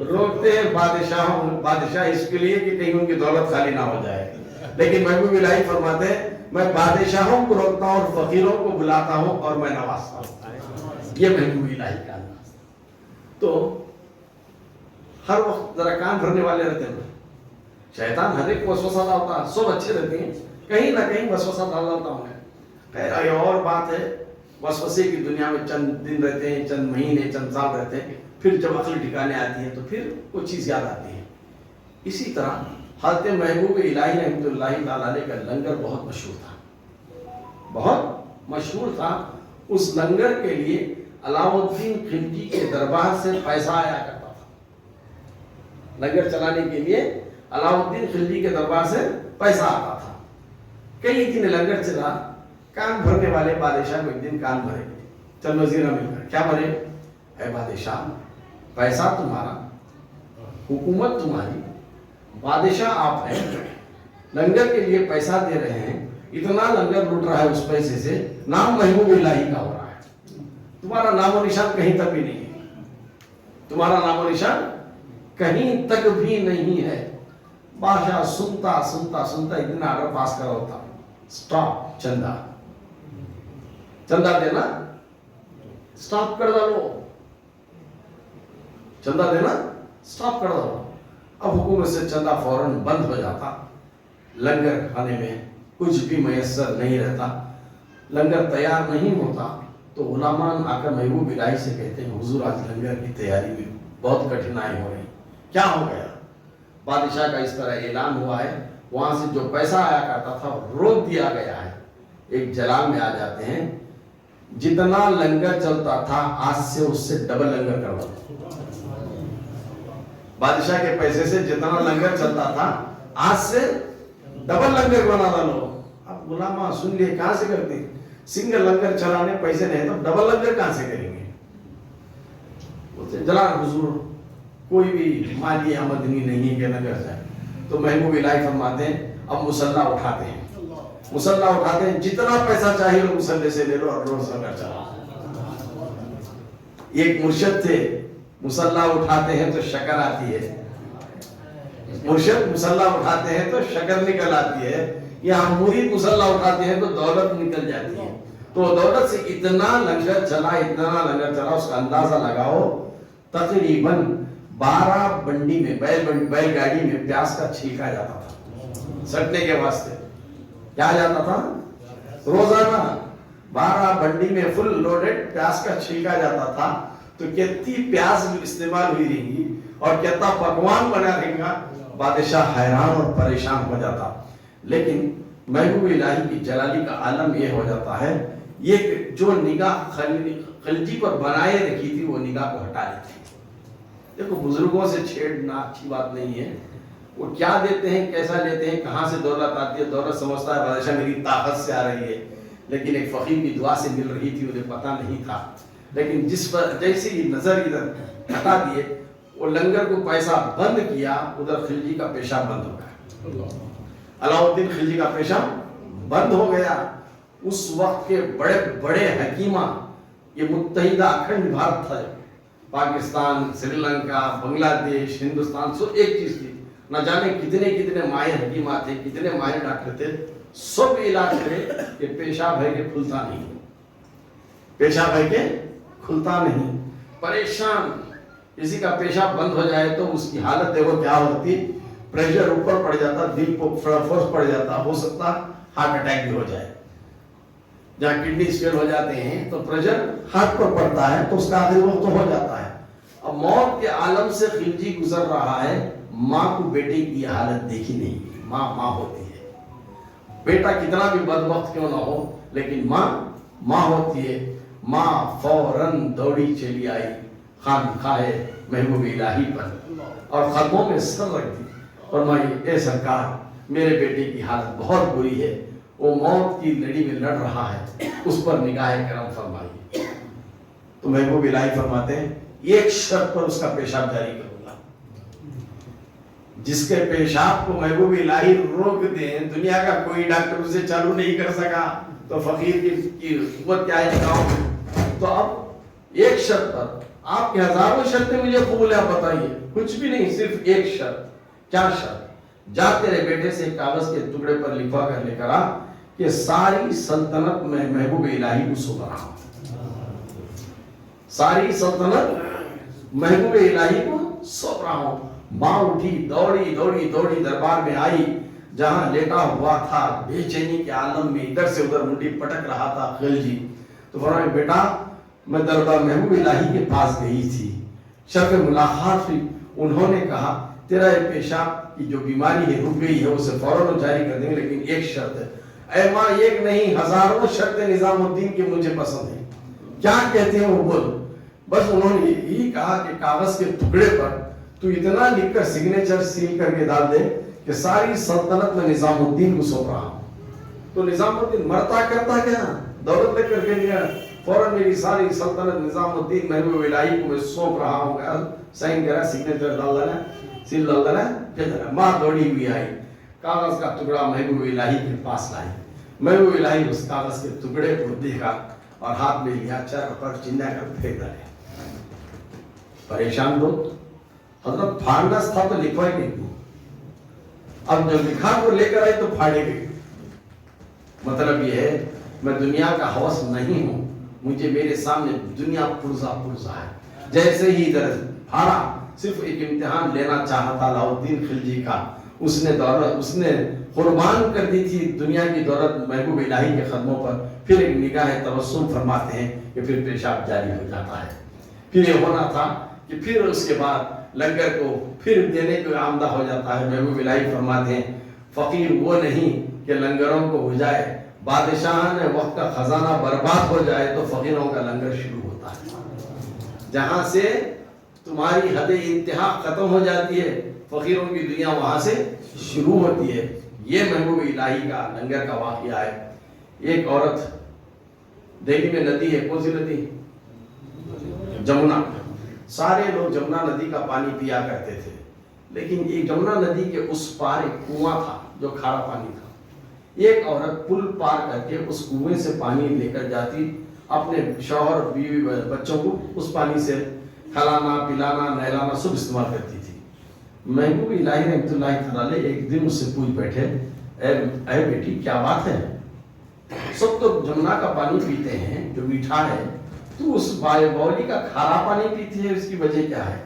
روکتے ہیں بادشاہ اس کے لیے کہ کہیں ان کی دولت خالی نہ ہو جائے. لیکن محبوب الہی فرماتے ہیں میں بادشاہوں کو روکتا ہوں اور فقیروں کو بلاتا ہوں اور میں نوازتا ہوں. یہ محبوب الہی کا انداز. تو ہر وقت ذرا کان بھرنے والے رہتے ہیں. شیطان ہر ایک وسوسہ ڈالتا ہے, سب اچھے رہتے ہیں, کہیں نہ کہیں وسوسہ ڈالتا ہوں. خیر یہ اور بات ہے, وسوسے کی دنیا میں چند دن رہتے ہیں, چند مہینے, چند سال رہتے ہیں, پھر جب عقل ٹھکانے آتی ہے تو پھر وہ چیز یاد آتی ہے. اسی طرح حضرت محبوب الہی رحمۃ اللہ تعالیٰ علیہ کا لنگر بہت مشہور تھا, بہت مشہور تھا. اس لنگر کے لیے علاؤ الدین خلجی کے دربار سے پیسہ آیا کرتا تھا. لنگر چلانے کے لیے علاؤ الدین خلجی کے دربار سے پیسہ آتا تھا. کئی دن لنگر چلا, کان بھرنے والے بادشاہ کو ایک دن کان بھرے, چند وزیرہ مل کر کیا بھرے, اے بادشاہ پیسہ تمہارا, حکومت تمہاری, بادشاہ آپ ہیں, لنگر کے لیے پیسہ دے رہے ہیں, اتنا لنگر لوٹ رہا ہے اس پیسے سے, نام محبوب الہی کا ہو رہا ہے, تمہارا نام و نشان کہیں تک بھی نہیں ہے, تمہارا نام و نشان کہیں تک بھی نہیں ہے. بادشاہ سنتا سنتا سنتا ایک دن آرڈر پاس کرا ہوتا, سٹاپ, چندہ دینا سٹاپ کر ڈالو, چندہ دینا سٹاپ کر ڈالو. اب حکومت سے چندہ فوراً بند ہو جاتا, لنگر کھانے میں کچھ بھی میسر نہیں رہتا, لنگر تیار نہیں ہوتا. تو علماء آ کر محبوب الہی سے کہتے ہیں حضور آج لنگر کی تیاری میں بہت کٹھنائی ہو رہی, کیا ہو گیا؟ بادشاہ کا اس طرح اعلان ہوا ہے, وہاں سے جو پیسہ آیا کرتا تھا روک دیا گیا ہے. ایک جلال میں آ جاتے ہیں, جتنا لنگر چلتا تھا آج سے اس سے ڈبل لنگر کروا دو. بادشاہ کے پیسے سے جتنا لنگر چلتا تھا آج سے ڈبل لنگر بنا ڈالو. اب علماء سن لیے کہاں سے کرتے ہیں, سنگل لنگر چلانے پیسے نہیں تو ڈبل لنگر کہاں سے کریں گے. بولتے جلال حضور کوئی بھی مالی آمدنی نہیں ہے کہ لنگر جائے. تو محبوب الہی فرماتے ہیں اب مسلح اٹھاتے ہیں, مسلح اٹھاتے ہیں, جتنا پیسہ چاہیے وہ مسلح سے لے لو اور روز لنگر چلاؤ. ایک مرشد تھے, مسلح اٹھاتے ہیں تو شکر آتی ہے, مرشد مسلح اٹھاتے ہیں تو شکر نکل آتی ہے. یہاں مرید مسلح اٹھاتے ہیں تو دولت نکل جاتی ہے. تو دولت سے اتنا لنگر چلا, اتنا لنگر چلا, اس کا اندازہ لگاؤ تقریباً 12 بنڈی میں, بیل گاڑی میں پیاز کا چھلکا جاتا تھا سٹنے کے واسطے. کیا جاتا تھا روزانہ 12 بنڈی میں فل لوڈڈ پیاز کا چھلکا جاتا تھا. تو کتنی پیاز استعمال ہوئی رہے گی اور کتنا پکوان بنا رہے گا, بادشاہ حیران اور پریشان ہو جاتا. لیکن محبوب الہی کی جلالی کا عالم یہ ہو جاتا ہے, یہ جو نگاہ خلجی پر بنائے رکھی تھی وہ نگاہ کو ہٹا لیتے. دیکھو بزرگوں سے چھیڑنا اچھی بات نہیں ہے. وہ کیا دیتے ہیں, کیسا لیتے ہیں, کہاں سے دولت آتی ہے, دولت سمجھتا ہے بادشاہ میری طاقت سے آ رہی ہے, لیکن ایک فقیر کی دعا سے مل رہی تھی, انہیں پتہ نہیں تھا. لیکن جس پر جیسے ہی نظر ادھر ہٹا دیے, وہ لنگر کو پیسہ بند کیا, ادھر خلجی کا پیشاب بند ہو گیا. علاؤ الدین خلجی کا پیشاب بند ہو گیا. اس وقت کے بڑے بڑے حکیمہ, یہ متحدہ اکھنڈ بھارت تھا, پاکستان, سری لنکا, بنگلہ دیش, ہندوستان, سب ایک چیز تھی. نہ جانے کتنے کتنے ماہر حکیمہ تھے, کتنے ماہر ڈاکٹر تھے, سب علاج کرے کہ پیشاب ہے کہ کھلتا نہیں, پیشاب ہے کہ کھلتا نہیں. پریشان, کسی کا پیشاب بند ہو جائے تو اس کی حالت دیکھو کیا ہوتی, پریشر اوپر پڑ جاتا, دل کو فورس پڑ جاتا, ہو سکتا ہارٹ اٹیک بھی ہو جائے. جہاں کڈنی فیل ہو جاتے ہیں تو پریشر ہارٹ پر پڑتا ہے تو اس کا آخری وقت ہو جاتا ہے. اب موت کے عالم سے خلجی گزر رہا ہے, ماں کو بیٹے کی حالت دیکھی نہیں. ماں ہوتی ہے, بیٹا کتنا بھی بدبخت کیوں نہ ہو لیکن ماں ہوتی ہے. ماں فوراً دوڑی چلی آئی خانقاہ محبوب الہی پر اور قدموں میں سر رکھ دی. فرمائی اے سرکار میرے بیٹے کی حالت بہت بری ہے, وہ موت کی لڑی میں لڑ رہا ہے, اس پر نگاہ کرم فرمائیے. تو محبوب الہی فرماتے ہیں ایک شرط پر اس کا پیشاب جاری کروں گا. جس کے پیشاب کو محبوب الہی روک دیں, دنیا کا کوئی ڈاکٹر اسے چالو نہیں کر سکا, تو فقیر کی قوت کیا ہے دکھاؤ. تو اب ایک شرط پر آپ کی ہزاروں شرطیں مجھے قبول ہے، بتائیے. کچھ بھی نہیں، صرف ایک شرط. کیا شرط؟ جا تیرے بیٹے سے کاغذ کے ٹکڑے پر لکھوا کر لے کر آ کہ ساری سلطنت میں محبوب الہی کو سونپ رہا ہوں. ساری سلطنت محبوب الہی کو سونپ رہا ہوں. ماں اٹھی، دوڑی دوڑی دوڑی دربار میں آئی، جہاں لیٹا ہوا تھا بے چینی کے عالم میں، ادھر سے ادھر منڈی پٹک رہا تھا خلجی. تو فرمایا بیٹا میں دربار محبوب الہی کے پاس گئی تھی، شرف ملاقات ہوئی. انہوں نے کہا تیرا یہ پیشاب کی جو بیماری ہے رک گئی ہے، اسے فوراً جاری کر دیں گے، لیکن ایک شرط ہے. اے ماں ایک نہیں ہزاروں شرطیں نظام الدین کی مجھے پسند ہیں. کیا کہتے ہیں وہ بول. بس انہوں نے یہی کہا کہ کاغذ کے ٹکڑے پر تو اتنا لکھ کر سگنیچر سیل کر کے ڈال دے کہ ساری سلطنت میں نظام الدین کو سونپ رہا ہوں. تو نظام الدین مرتا کرتا کیا، دولت لے کر کے لیا، فوراً میری ساری سلطنت نظام الدین محبوب الہی کو میں سونپ رہا ہوں. سائن کرا، سگنیچر ڈال دینا، سیل ڈال دینا. ماں دوڑی ہوئی آئی، کاغذ کا ٹکڑا محبوب الہی کے پاس لائی. محبوب الہی اس کاغذ کے ٹکڑے کو دیکھا اور ہاتھ میں لیا، چار پر چندا کر پھینک ڈالے. پریشان لوگ، حضرت پھاڑنا تھا تو لکھوائی نہیں کیوں؟ اب جب لکھا کو لے کر آئی تو پھاڑے گئی. مطلب یہ ہے میں دنیا کا ہوس نہیں ہوں، مجھے میرے سامنے دنیا پرزا پرزا ہے. جیسے ہی ادھر پھاڑا، صرف ایک امتحان لینا چاہا تھا علاؤ الدین خلجی کا. اس نے قربان کر دی تھی دنیا کی دولت محبوب الہی کے قدموں پر. پھر ایک نگاہ تبسم فرماتے ہیں کہ پھر پیشاب جاری ہو جاتا ہے. پھر یہ ہونا تھا کہ پھر اس کے بعد لنگر کو پھر دینے کو آمدہ ہو جاتا ہے. محبوب الہی فرماتے ہیں فقیر وہ نہیں کہ لنگروں کو ہو جائے، بادشاہ نے وقت کا خزانہ برباد ہو جائے تو فقیروں کا لنگر شروع ہوتا ہے. جہاں سے تمہاری حد انتہا ختم ہو جاتی ہے، فقیروں کی دنیا وہاں سے شروع ہوتی ہے. یہ محبوب الہی کا لنگر کا واقعہ ہے. ایک عورت، دہلی میں ندی ہے، کون سی ندی؟ جمنا. سارے لوگ جمنا ندی کا پانی پیا کرتے تھے، لیکن ایک جمنا ندی کے اس پار ایک کنواں تھا جو کھارا پانی تھا. ایک عورت پل پار کر کے اس کنویں سے پانی لے کر جاتی، اپنے شوہر بیوی بچوں کو اس پانی سے کھلانا پلانا نہلانا سب استعمال کرتی تھی. محبوب الہی رحمۃ اللہ تعالی ایک دن اس سے پوچھ بیٹھے اے بیٹی کیا بات ہے، سب تو جمنا کا پانی پیتے ہیں جو میٹھا ہے، تو اس باولی کا کھارا پانی پیتی ہے، اس کی وجہ کیا ہے؟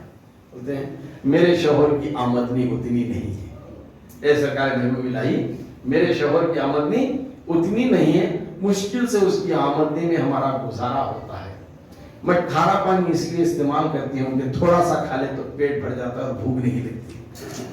بولتے ہیں میرے شوہر کی آمدنی اتنی نہیں ہے. اے سرکار محبوب الہی میرے شوہر کی آمدنی اتنی نہیں ہے، مشکل سے اس کی آمدنی میں ہمارا گزارا ہوتا ہے. میں کھارا پانی اس لیے استعمال کرتی ہوں کہ تھوڑا سا کھا لے تو پیٹ بھر جاتا ہے اور بھوک نہیں لگتی.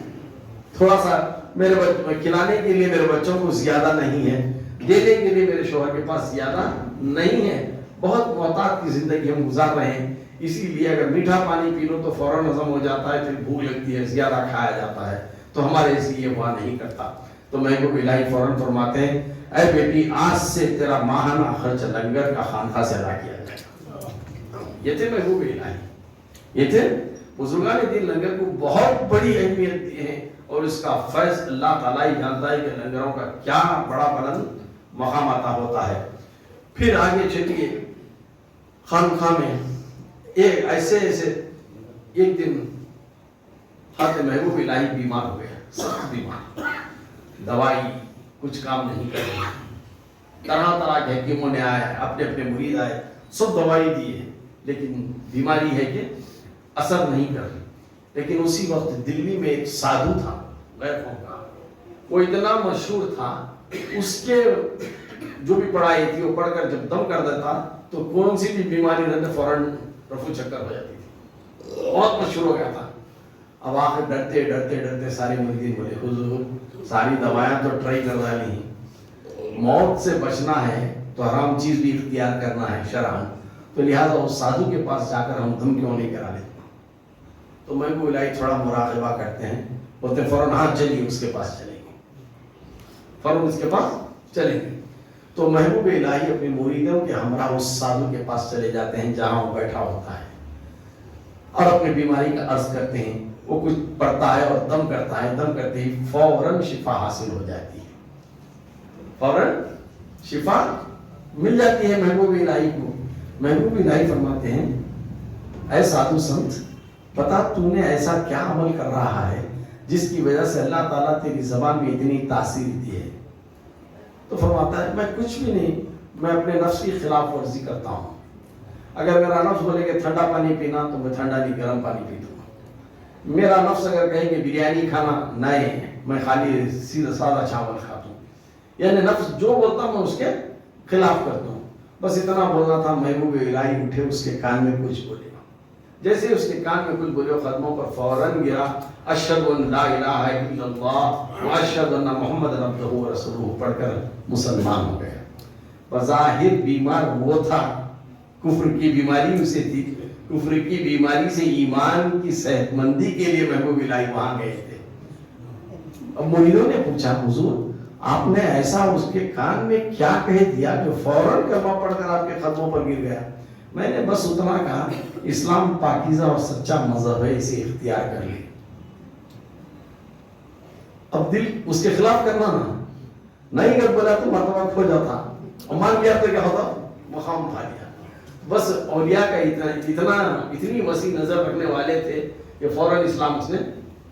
تھوڑا سا میرے کھلانے کے لیے میرے بچوں کو زیادہ نہیں ہے، دینے کے لیے میرے شوہر کے پاس زیادہ نہیں ہے. بہت محتاط کی زندگی ہم گزار رہے ہیں، اسی لیے اگر میٹھا پانی پی لو تو فوراً ہضم ہو جاتا ہے، پھر بھوک لگتی ہے، زیادہ کھایا جاتا ہے، تو ہمارے اس لیے ہوا نہیں کرتا. تو محبوب الہی فوراً فرماتے ہیں اے بیٹی آج سے تیرا ماہانہ خرچ لنگر کا خانقاہ سے ادا کیا جائے گا. یہ تھے محبوب الہی، یہ تھے بزرگان دین. لنگر کو بہت بڑی اہمیت دی ہے اور اس کا فیض اللہ تعالیٰ ہی جانتا ہے کہ لنگروں کا کیا بڑا بلند مقام عطا ہوتا ہے. پھر آگے چلیے خانقاہ میں ایک ایسے ایک دن حضرت محبوب الہی بیمار ہو گیا، سخت بیمار، دوائی کچھ کام نہیں کر رہی. طرح طرح کے حکیموں نے آئے، اپنے اپنے مرید آئے، سب دوائی دی ہے، لیکن بیماری ہے کہ اثر نہیں کر رہی. لیکن اسی وقت دلی میں ایک سادھو تھا غیر قوم کا، وہ اتنا مشہور تھا، اس کے جو بھی پڑھائی تھی وہ پڑھ کر جب دم کر دیتا تو کون سی بھی بیماری رہتے فوراً رفو چکر ہو جاتی تھی. بہت مشہور ہو گیا تھا. اب آخر ڈرتے ڈرتے ڈرتے سارے مریدین بولے حضور ساری دوائیاں تو ٹرائی کر رہا نہیں، موت سے بچنا ہے تو حرام چیز بھی اختیار کرنا ہے شرعاً، تو لہٰذا اس سادھو کے پاس جا کر ہم دم کیوں نہیں کرا لیتے. تو محبوب الہی تھوڑا مراقبہ کرتے ہیں، بولتے فوراً ہاں چلیے اس کے پاس چلیں گے، فوراً اس کے پاس چلیں گے. تو محبوب الہی اپنے مریدوں کے ہمراہ اس سادھو کے پاس چلے جاتے ہیں جہاں وہ بیٹھا ہوتا ہے اور اپنی بیماری کا عرض کرتے ہیں. وہ کچھ پڑھتا ہے اور دم کرتا ہے، دم کرتے ہی فوراً شفا حاصل ہو جاتی ہے، فوراً شفا مل جاتی ہے محبوب الہی کو. محبوب الہی فرماتے ہیں اے سادھو سنت بتا تو نے ایسا کیا عمل کر رہا ہے جس کی وجہ سے اللہ تعالیٰ تیری زبان میں اتنی تاثیر دی ہے؟ تو فرماتا ہے میں کچھ بھی نہیں، میں اپنے نفس کی خلاف ورزی کرتا ہوں. اگر میرا نفس بولے کہ ٹھنڈا پانی پینا تو میں ٹھنڈا نہیں گرم پانی پیتا ہوں. میرا نفس اگر کہے کہ بریانی کھانا نہیں، میں خالی سیدھا سادہ چاول کھاتا ہوں. یعنی نفس جو بولتا ہوں میں اس کے خلاف کرتا ہوں. بس اتنا بولنا تھا. محبوب الہی اٹھے، اس کے کان میں کچھ بولے. جیسے اس کے کان میں کچھ بولے قدموں پر فوراً گرا اشہد ان لا الہ الا اللہ واشہد ان محمد عبدہ ورسولہ پڑھ کر مسلمان ہو گیا. بظاہر بیمار وہ تھا، کفر کی بیماری اسے تھی. کفر کی بیماری سے ایمان کی صحت مندی کے لیے محبوب الہی وہاں گئے تھے. اب مریدوں نے پوچھا حضور آپ نے ایسا اس کے کان میں کیا کہہ دیا جو فوراً کلمہ پڑھ کر آپ کے قدموں پر گر گیا؟ میں نے بس اتنا کہا اسلام پاکیزہ اور سچا مذہب ہے، اسے اختیار کر لے. اب دل اس کے خلاف کرنا نا، نہیں کر بولا تو مرتبہ کھو جاتا اور مان گیا تو کیا ہوتا؟ مقام پا لیا. بس اولیاء کا اتنی وسیع نظر رکھنے والے تھے کہ فوراً اسلام اس نے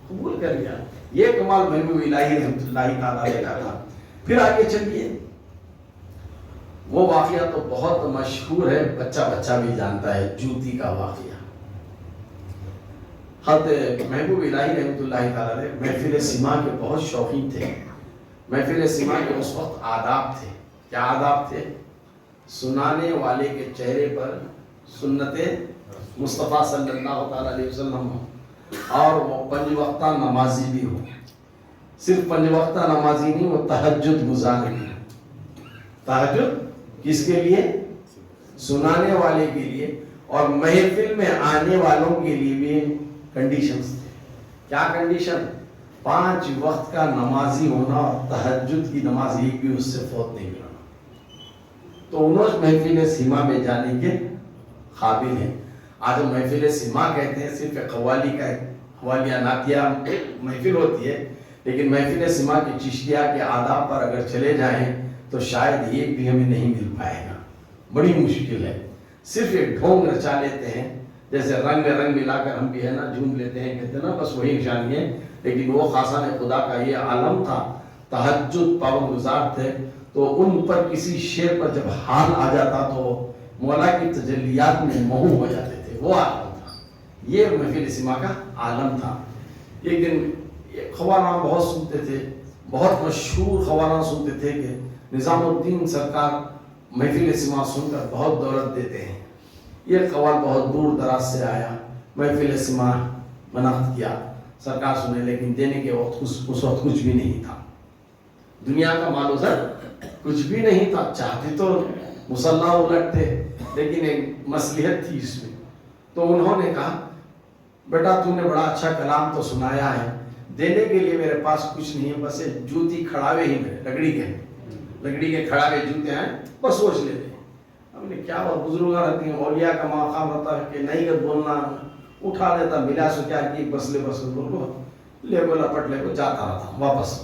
قبول کر لیا. یہ کمال محبوب الہی رحمۃ اللہ تعالیٰ کا تھا. پھر آگے چلیے، وہ واقعہ تو بہت مشہور ہے، بچہ بھی جانتا ہے، جوتی کا واقعہ. حضرت محبوب الہی رحمۃ اللہ تعالیٰ محفل سما کے بہت شوقین تھے. محفل سما کے اس وقت آداب تھے. کیا آداب تھے؟ سنانے والے کے چہرے پر سنت مصطفیٰ صلی اللہ تعالیٰ علیہ وسلم ہو، اور وہ 5 وقتہ نمازی بھی ہو. صرف 5 وقتہ نمازی نہیں، وہ تہجد گزار بھی ہو. تہجد کس کے لیے؟ سنانے والے کے لیے. اور محفل میں آنے والوں کے لیے بھی کنڈیشنز تھے. کیا کنڈیشن؟ 5 وقت کا نمازی ہونا اور تہجد کی نماز ایک بھی اس سے فوت نہیں ہونا. تو انہوں محفل سیما میں جانے کے قابل ہیں. آج ہم محفل سیما کہتے ہیں، صرف قوالی کا قوالیہ نعتیہ محفل ہوتی ہے، لیکن محفل سیما کی چشتیہ کے آداب پر اگر چلے جائیں تو شاید ایک بھی ہمیں نہیں مل پائے گا. بڑی مشکل ہے. صرف ایک ڈھونگ رچا لیتے ہیں، جیسے رنگ ملا کر ہم بھی ہے نا جھوم لیتے ہیں، کہتے ہیں نا بس وہی نشانی ہے. لیکن وہ خاصان خدا کا یہ عالم تھا، تہجد پابند گزار تھے. تو ان پر کسی شعر پر جب حال آ جاتا تو مولا کی تجلیات میں محو ہو جاتے تھے. وہ عالم تھا، یہ محفل سما کا عالم تھا. ایک دن خوانا بہت سنتے تھے، بہت مشہور خوانا سنتے تھے کہ نظام الدین سرکار محفل سما سن کر بہت دولت دیتے ہیں. یہ قوال بہت دور دراز سے آیا. محفل سما منعقد کیا، سرکار سنے، لیکن دینے کے وقت اس وقت کچھ بھی نہیں تھا. دنیا کا مال و زر کچھ بھی نہیں تھا. چاہتے تو مسلح الٹتے، لیکن ایک مصلحت تھی اس میں. تو انہوں نے کہا بیٹا تو نے بڑا اچھا کلام تو سنایا ہے، دینے کے لیے میرے پاس کچھ نہیں ہے، بس جوتی کھڑاوے ہی میں لکڑی کے کھڑاوے جوتے ہیں، بس سوچ لیتے ہیں. ہم نے کیا اور بزرگاں رہتی ہیں، اولیاء کا مقام رہتا ہے کہ نہیں کر بولنا، اٹھا لیتا ملا سو کیا کی بسلے بول کو لے کو لپٹ لے کو جاتا رہتا. واپس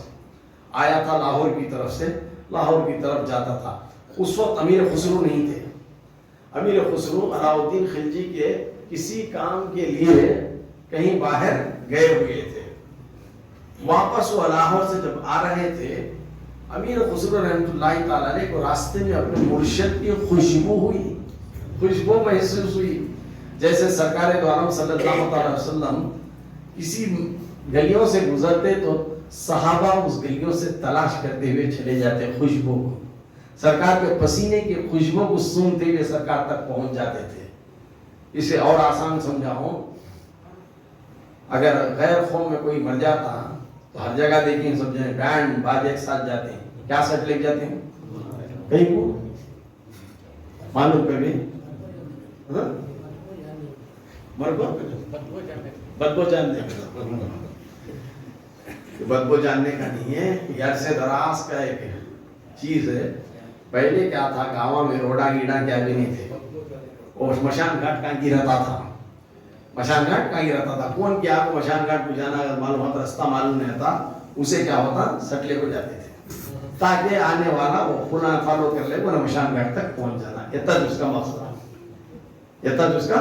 آیا تھا لاہور کی طرف سے، لاہور کی طرف جاتا تھا. اس وقت امیر خسرو نہیں تھے. امیر خسرو علاؤالدین خلجی کے کسی کام کے لیے کہیں باہر گئے ہوئے تھے. واپس وہ لاہور سے جب آ رہے تھے، امیر خسرو رحمۃ اللہ تعالیٰ علیہ کو راستے میں اپنے مرشد کی خوشبو محسوس ہوئی. جیسے سرکار دو عالم صلی اللہ تعالی وسلم کسی گلیوں سے گزرتے تو صحابہ اس گلیوں سے تلاش کرتے ہوئے چلے جاتے خوشبو کو. سرکار کے پسینے کی خوشبو کو سونگتے ہوئے سرکار تک پہنچ جاتے تھے. اسے اور آسان سمجھاؤں، اگر غیر قوم میں کوئی مر جاتا تو ہر جگہ دیکھیں سمجھیں بینڈ باجے ایک ساتھ جاتے ہیں. کیا ساتھ لے جاتے ہیں؟ کہیں کو معلوم کر بھی بدبو جاننے بدبو جاننے کا نہیں ہے، یہ عرصے دراز کا ایک چیز ہے. پہلے کیا تھا، گاؤں میں روڈا گیڑا کیا بھی نہیں تھے. اور مشان گھاٹ کہاں کی رہتا تھا، مشان گھاٹ کہاں کی رہتا تھا. کون کیا آپ کو مشان گھاٹ کو جانا اگر معلوم ہوتا، راستہ معلوم نہیں ہوتا، اسے کیا ہوتا سٹلے کو جاتے تھے تاکہ آنے والا وہ پورا فالو کر لے، وہ مشان گھاٹ تک پہنچ جانا. یہ تھا اس کا مقصد، یہ تھا اس کا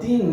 3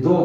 2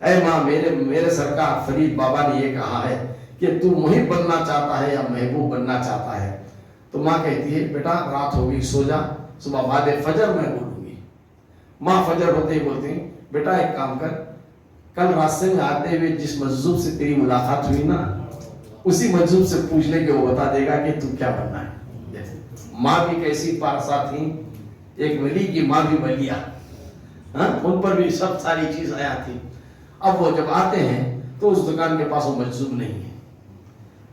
اے ماں میرے سرکار فرید بابا نے یہ کہا ہے کہ تو محب بننا چاہتا ہے یا محبوب بننا چاہتا ہے؟ تو ماں کہتی ہے بیٹا رات ہوگی سو جا، صبح بعد فجر میں بولوں گی۔ ماں فجر ہوتے ہی بولتے ہیں بیٹا ایک کام کر، کل راستے میں آتے ہوئے جس مجذوب سے تیری ملاقات ہوئی نا، اسی مجذوب سے پوچھ لے کہ وہ بتا دے گا کہ تو کیا بننا ہے۔ ماں بھی کیسی پارسا تھی، ایک ولی کی ماں بھی ولیہ، ان پر بھی سب ساری چیز آیا تھی۔ اب وہ جب آتے ہیں تو اس دکان کے پاس وہ مجذوب نہیں ہے۔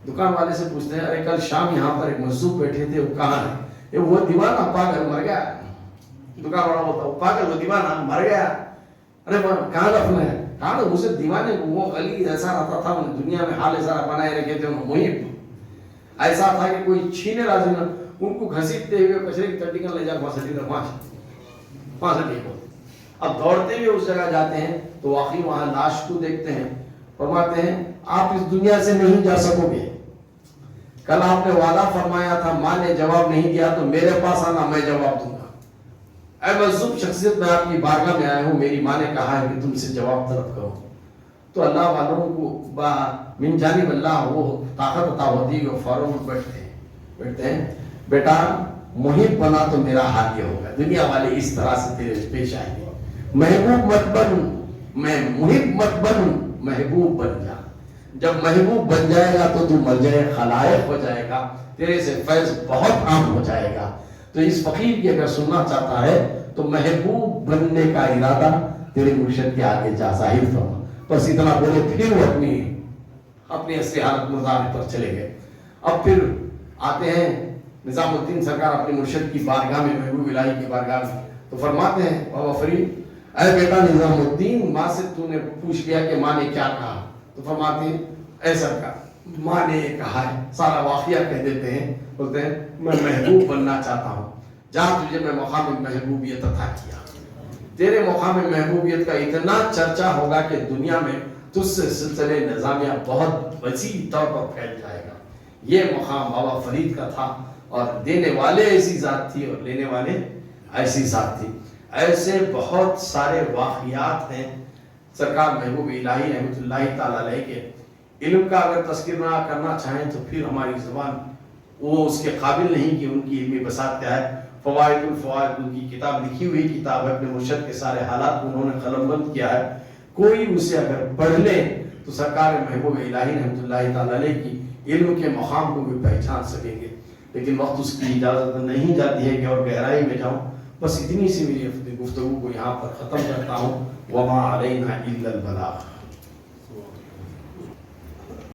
دکان والے سے پوچھتے ہیں ارے کل شام یہاں پر ایک مجذوب بیٹھے تھے، وہ کہاں ہے؟ وہ دیوانہ پاگل مر گیا۔ دکان والا بولتا وہ پاگل، وہ دیوانہ مر گیا۔ ارے کہاں دفن ہے؟ کہاں اسے دیوانے کو، وہ علی ایسا رہتا تھا، دنیا میں حال ایسا بنائے رکھے تھے، محب ایسا تھا کہ کوئی چھینے راضی نہ، ان کو گھسیٹتے ہوئے کچرے کی ٹٹی کر لے جا وہاں سے ٹھیک ہو۔ اب دوڑتے ہوئے اس جگہ جاتے ہیں تو واقعی وہاں لاش کو دیکھتے ہیں، فرماتے ہیں آپ اس دنیا سے نہیں جا سکو گے، کل آپ نے وعدہ فرمایا تھا، ماں نے جواب نہیں دیا تو میرے پاس آنا، میں جواب دوں گا۔ اے مجذوب شخصیت، میں آپ کی بارگاہ میں آیا ہوں، میری ماں نے کہا ہے کہ تم سے جواب طلب کرو۔ تو اللہ والوں کو من جانب اللہ وہ طاقت عطا ہوتی ہے، وہ فوراً بیٹھتے ہیں بیٹا محب بنا تو میرا حال یہ ہوگا، دنیا والے اس طرح سے تیرے پیش آئیں گے، محبوب مت بن، میں محب مت بن، محبوب بن جا۔ جب محبوب بن جائے گا تو مر جائے، خلائق ہو جائے گا، تیرے سے فیض بہت عام ہو جائے گا۔ تو اس فقیر کی اگر سننا چاہتا ہے تو محبوب بننے کا ارادہ تیرے مرشد کے آگے جا ظاہر فرما۔ بس اتنا بولے، پھر وہ اپنی اصلی حالت مظاہرے پر چلے گئے۔ اب پھر آتے ہیں نظام الدین سرکار اپنے مرشد کی بارگاہ میں، محبوب الہی کی بارگاہ میں، تو فرماتے ہیں بابا فرید اے بیٹا نظام الدین، ماں سے تو نے پوچھ لیا کہ ماں نے کیا کہا؟ تو فرماتے ہیں اے سرکار ماں نے یہ کہا ہے، سارا واقعہ کہہ دیتے ہیں، بولتے ہیں میں محبوب بننا چاہتا ہوں، جہاں تجھے میں مقام محبوبیت عطا کیا، تیرے مقام محبوبیت کا اتنا چرچا ہوگا کہ دنیا میں تجھ سے سلسلے نظامیہ بہت وسیع طور پر پھیل جائے گا۔ یہ مقام بابا فرید کا تھا، اور دینے والے ایسی ذات تھی اور لینے والے ایسی ذات تھی۔ ایسے بہت سارے واقعات ہیں سرکار محبوب الہی رحمۃ اللہ تعالیٰ علیہ کے۔ علم کا اگر تذکرہ کرنا چاہیں تو پھر ہماری زبان وہ اس کے قابل نہیں کہ ان کی علمی بساط کیا ہے۔ فوائد الفوائد ان کی کتاب، لکھی ہوئی کتاب ہے، اپنے مرشد کے سارے حالات کو انہوں نے قلم بند کیا ہے، کوئی اسے اگر پڑھ لے تو سرکار محبوب الہی رحمۃ اللہ تعالیٰ علیہ کی علم کے مقام کو بھی پہچان سکیں گے۔ لیکن وقت اس کی اجازت نہیں جاتی ہے کہ اور گہرائی میں جاؤں، بس اتنی سی میری گفتگو کو یہاں پر ختم کرتا ہوں۔ وما علینا الا البلاغ۔